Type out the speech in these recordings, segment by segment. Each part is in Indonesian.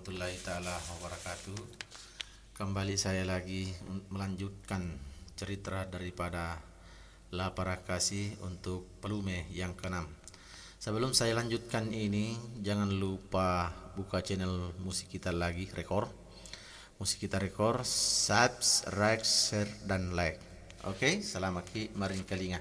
warahmatullahi taala wabarakatuh. Kembali saya lagi melanjutkan cerita daripada La Parakasi untuk Pelume yang keenam. Sebelum saya lanjutkan ini, jangan lupa buka channel musik kita lagi, rekor. Musik kita rekor, subscribe, share, dan like. Oke, salamaki maring kalinga.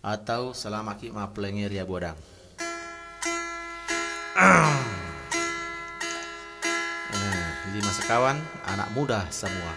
Atau salamaki maplenger ya bodang. Lima sekawan, anak muda semua.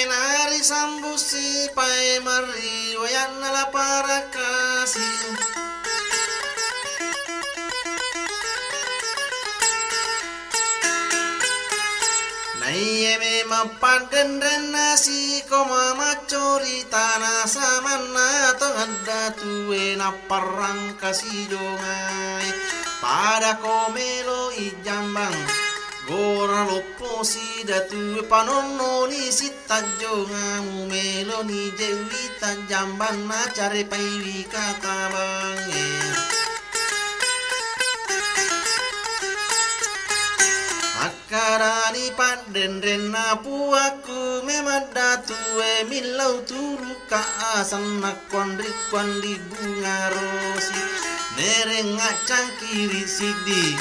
Nari sambusi pai mari wayan La Parakasi. Naiye me mapaden renasi koma macori tanah samana to ngada tuwe na parang kasi jongai pada komelo ijambang gora lopo si datu panono ni sita jonga mumelo ni jewi tajamban na cari paiwi kata bange. Akarani paden rena puaku memada tuwe milau turu ka asan nakon di bunga rosi nereng ngacang kiri sidi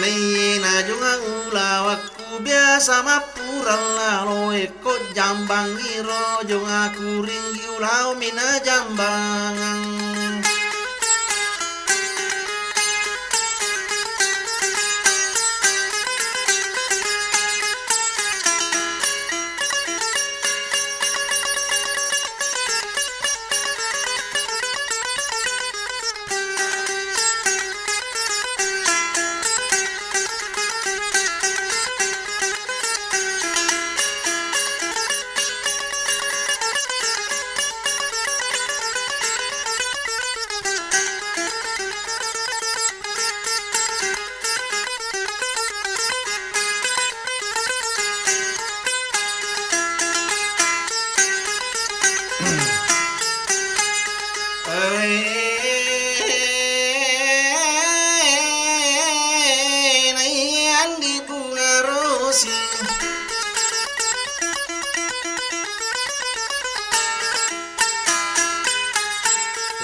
neye na jonga ulawaku biasa mapuran lalo eko jambang iro jonga kuring ulau mina jambangang.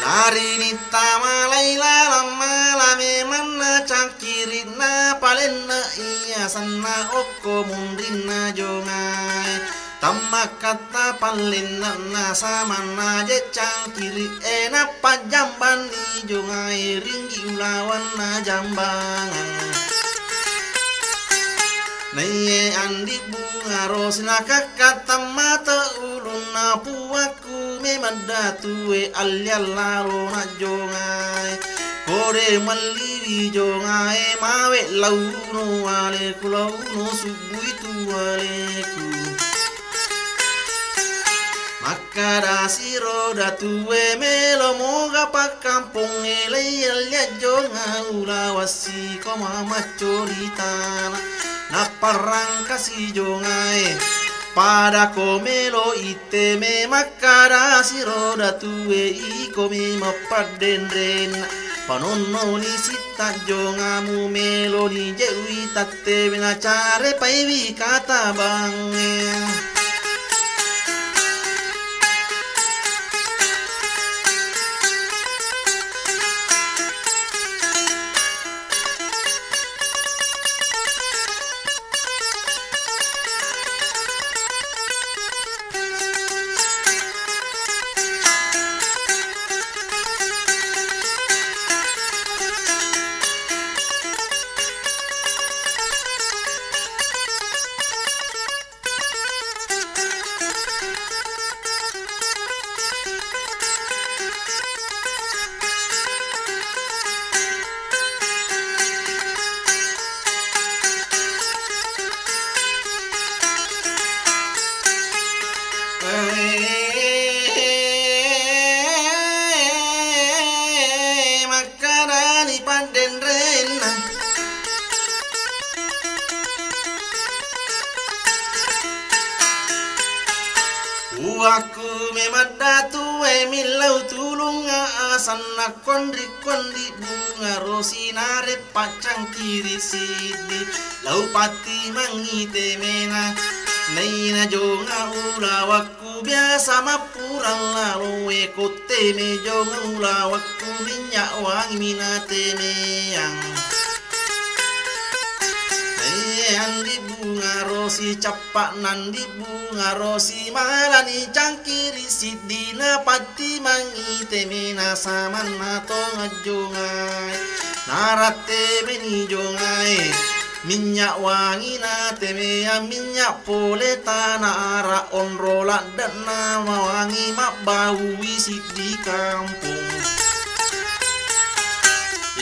Lari ni tamalai lalam malame mana cangkirina palena iya sana oko mundina jongai tamak kata palena na samana je cangkiri enak pajamban ni jongai ringgi ulawan na jambangan. Neye andi bunga rosna kakata mata ulun na puaku memada tuwe alia lalo na jongai kore maliri jongai mawe launo aleku launo subuh itu aleku makada si roda tuwe melo moga pak kampung elai alia jonga ulawasi koma macoritana na parang kasi jongai pada komelo ite me makara si roda tuwe iko me mapaden ren panono ni sita jonga mu melo ni jewi tate bina care paiwi kata bange. paden rena Uaku memadatu milau tulunga asana kondri bunga rosinare pacang kiri sidi lau pati mangite mena Naina jonga ulawaku biasa mapurang lalu ekote me jonga ulawaku minyak wangi minate meyang Andi bunga rosi capak nandi bunga rosi malani cangkiri sidina pati mangite mena samana tonga jongai narate meni jongai minyak wangi na temea minyak poleta na ara onrola dan nama wangi mak bau wisit di kampung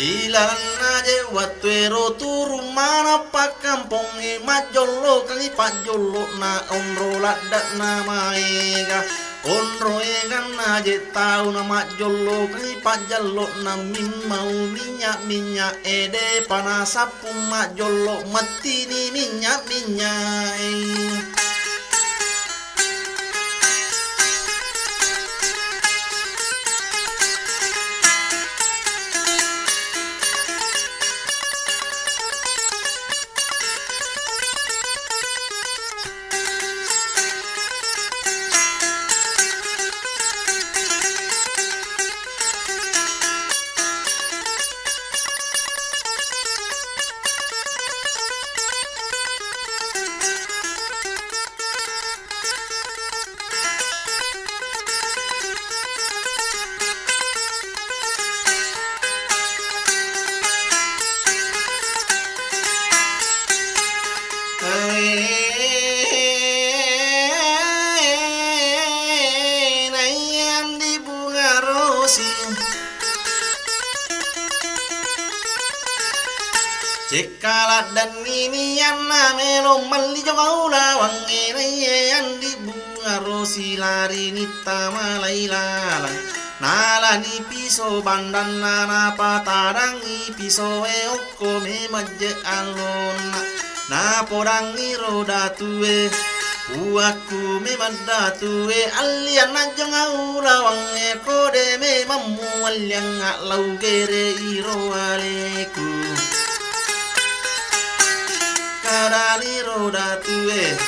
Ilan aja watwero turun mana pak kampung majolo kali pajolo na onrola dan nama ega Onro egan aja tahu nama jolo kali pajalo na mau minyak ede panasapun mak jolo mati ni minyak Cekalat dan mimian melo mali jongaula wangi yang di bunga rosi lari nita malailalang nalani piso bandan nana patarangi piso eoko me maje alon na podangi roda tue Uaku me madda tue alian na jongaula wangi kode me mamu alian lau gere iro aleku Kadani roda tue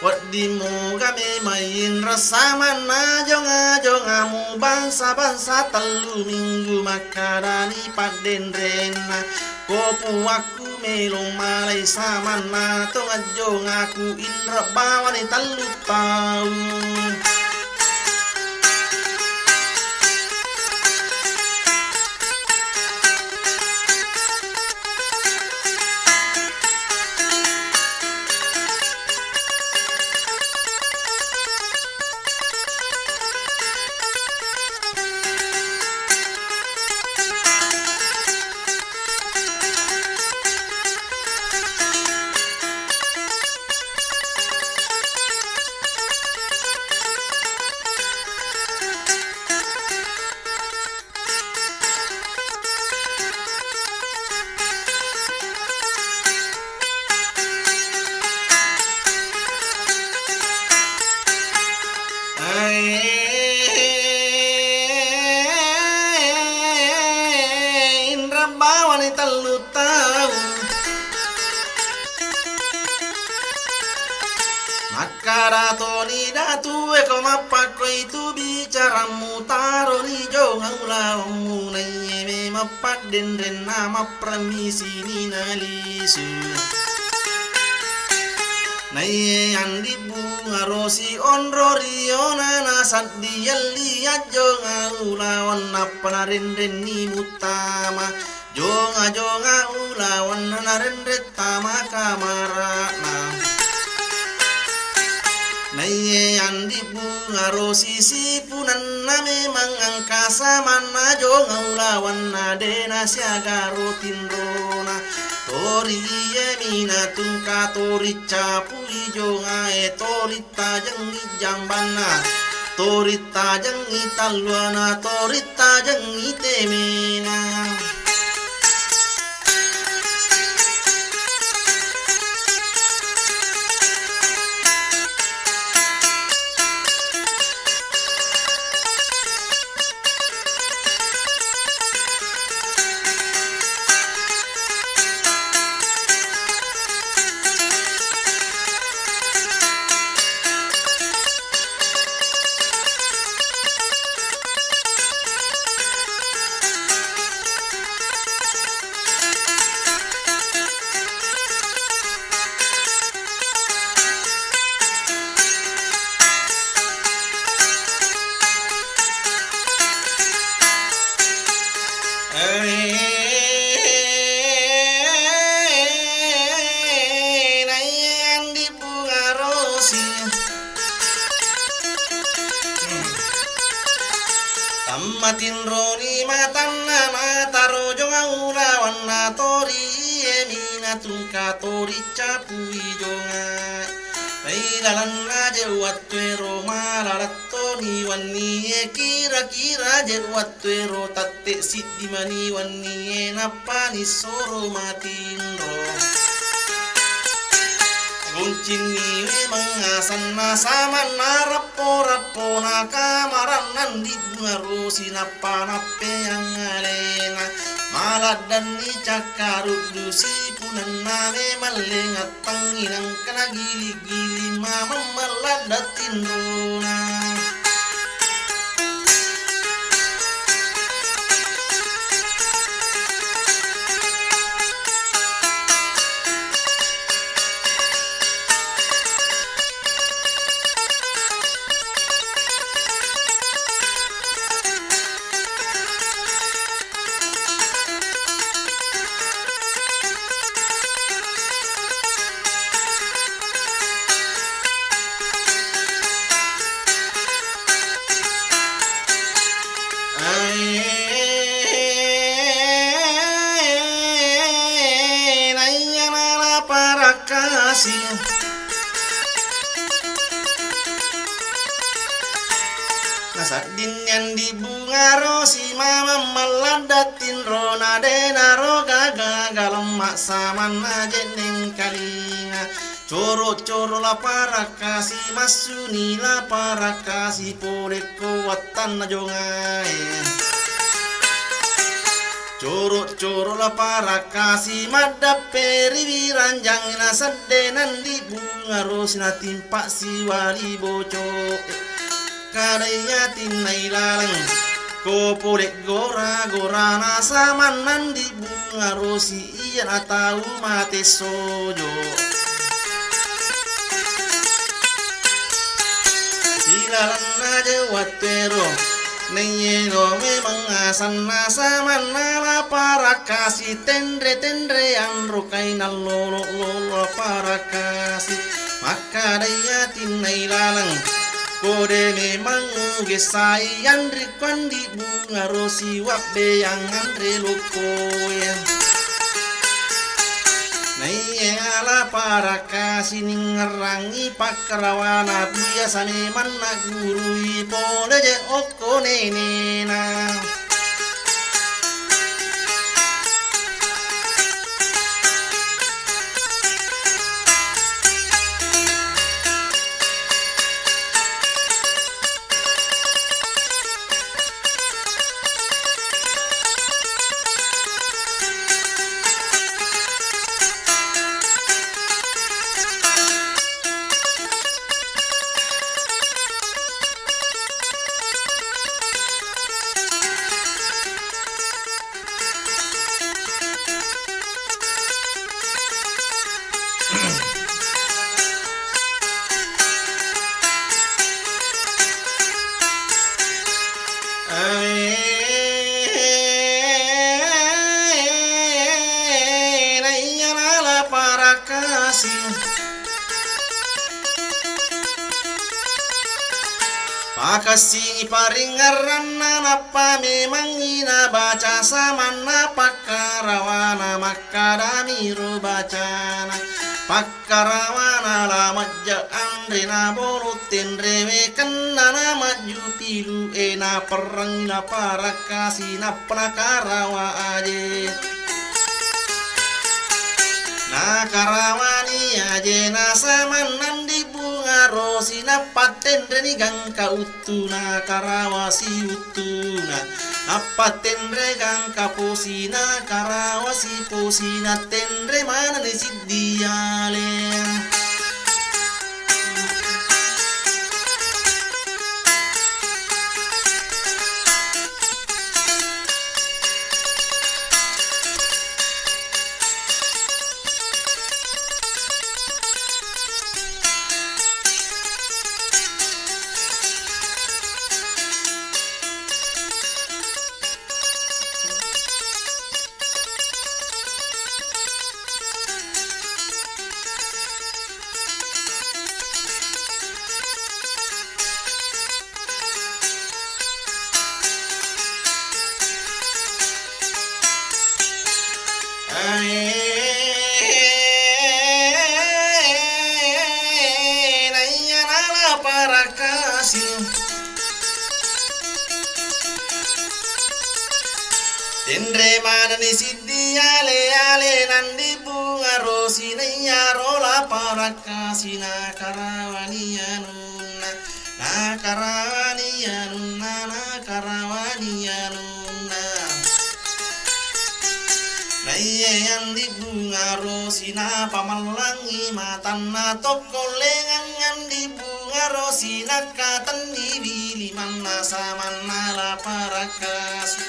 Wadi moga me main rasa mana jonga mu bangsa telu minggu makadani paden rena Kopu aku melong malai samana tonga jongaku indra bawani telu tahun Indra bawani telu tahun Makara toni datu eko mapako itu bicara mutaro ni jonga ulawamu nanye mapak dendren nama premisi ni nalisu Naye andi bunga rosi onro riona na sadi liat jonga ulawan napa narenden ni mutama jonga ulawan narendret tama kamarana Naye andi bunga rosi sipunan na memang angkasa mana jonga ulawan nadena siagaro tinrona Tori yemina tungka tori capu jonga tori tajeng jambana tori tajeng taluana tori tajeng temena tungka tori capui jonga Paidalan aja watwero malalatto ni wani kira-kira je watwero tatte sidi mani wani napani soro matindo Kuncini mengasan sama narapo-rapo na kamaran di bunga sinapa nape yang alena maladan ni cakarut dusi punan nave malengat tanginang kena gili-gili mama meladatin rona Nasadin yang di bunga rosi mama meladatin rona denaro gaga galam maksa mana jeneng kalinga coro-coro la para kasih masuni la para kasih pole kuatan najongai coro-coro la para kasih madap peri ranjang na sadenan di bunga rosi na timpa si wali bocok kadanya tinai lalang ko polek gora-gora na samanan di bunga rosi iya na tahu mate sojo silalang na jawatero Neyeno memang asan na samana la para kasih tendre yang rukai na lolo para kasih maka daya tinai lalang Kode memang gesai andri kwandi bunga rosi wabe yang andre lukoya Naya ala para kasih ngerangi pakarawana biasa memang nak gurui pole je oko nenena Pakasing iparingaran napa memang ina baca samana pakarawana makadami ro bacana pakarawana lamajja andrena bolutin rewe kenana maju pilu ena perang ina para kasina prakarawa aje na karawani aje na samanan di bunga rosi na paten reni gangka utuna karawasi utuna na paten re gangka posina karawasi posina tendre mana ni sidiale Tendre madani siddhi ale ale nandi bunga rosinaya rola parakasina karawaniyanuna na karawaniyanuna na karawaniyanuna Naiye andi bunga rosina pamalangi matanna tokolengan andi bunga rosina katan dibili manna samanna la parakas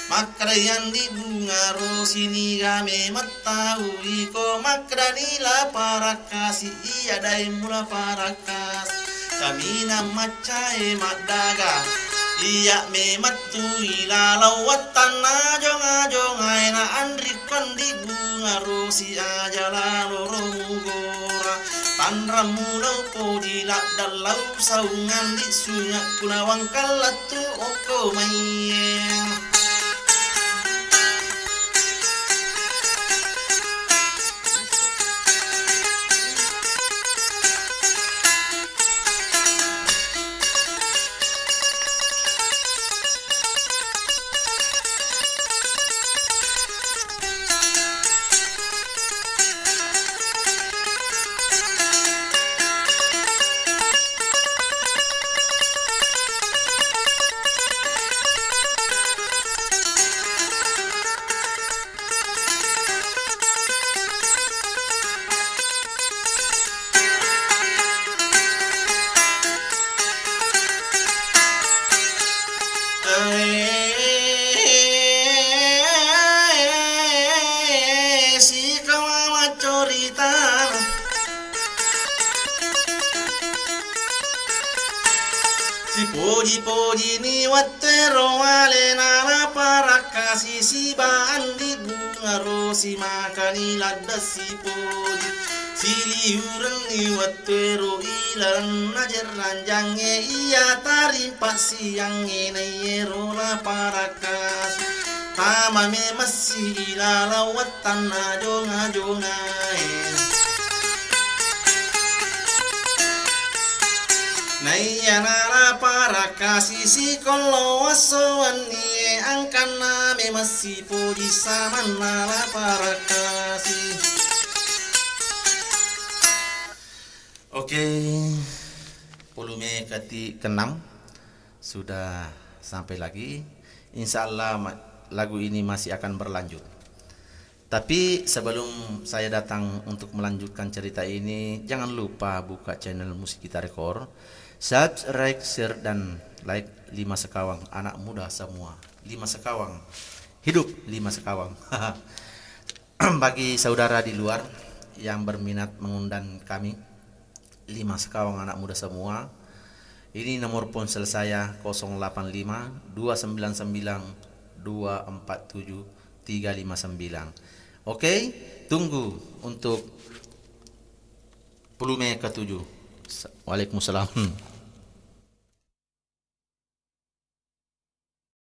Makrayan di bunga rosini game matahui ko makrani la parakasi iya dai mula parakas kamina macae madaga iya me matu ilalau watana jonga jonga na andri kondi bunga rosi aja la lorongora tanramulo podi la dalau saungan di sunyak kunawang kalatu oko mayen si kawawa corita si poji ni watero ale nala parakasi si bandi bunga rosi makani ladda si poji siliuran ni watero ilan najar ranjange iya tarimpa siang ini rola parakas tama me masih ilalawat tanah jonga jonga Naya nara parakas isi kolo wasoan ni angkana me masih poji sama nara parakasi Oke, volume ke-6 sudah sampai lagi. Insya Allah lagu ini masih akan berlanjut. Tapi sebelum saya datang untuk melanjutkan cerita ini, jangan lupa buka channel Musik Kita Rekor, subscribe, share, dan like 5 sekawang anak muda semua. 5 sekawang, hidup 5 sekawang. Bagi saudara di luar yang berminat mengundang kami, 5 sekawang anak muda semua. Ini nomor ponsel saya 085 299 247 359. Oke, tunggu untuk volume ke-7. Waalaikumsalam.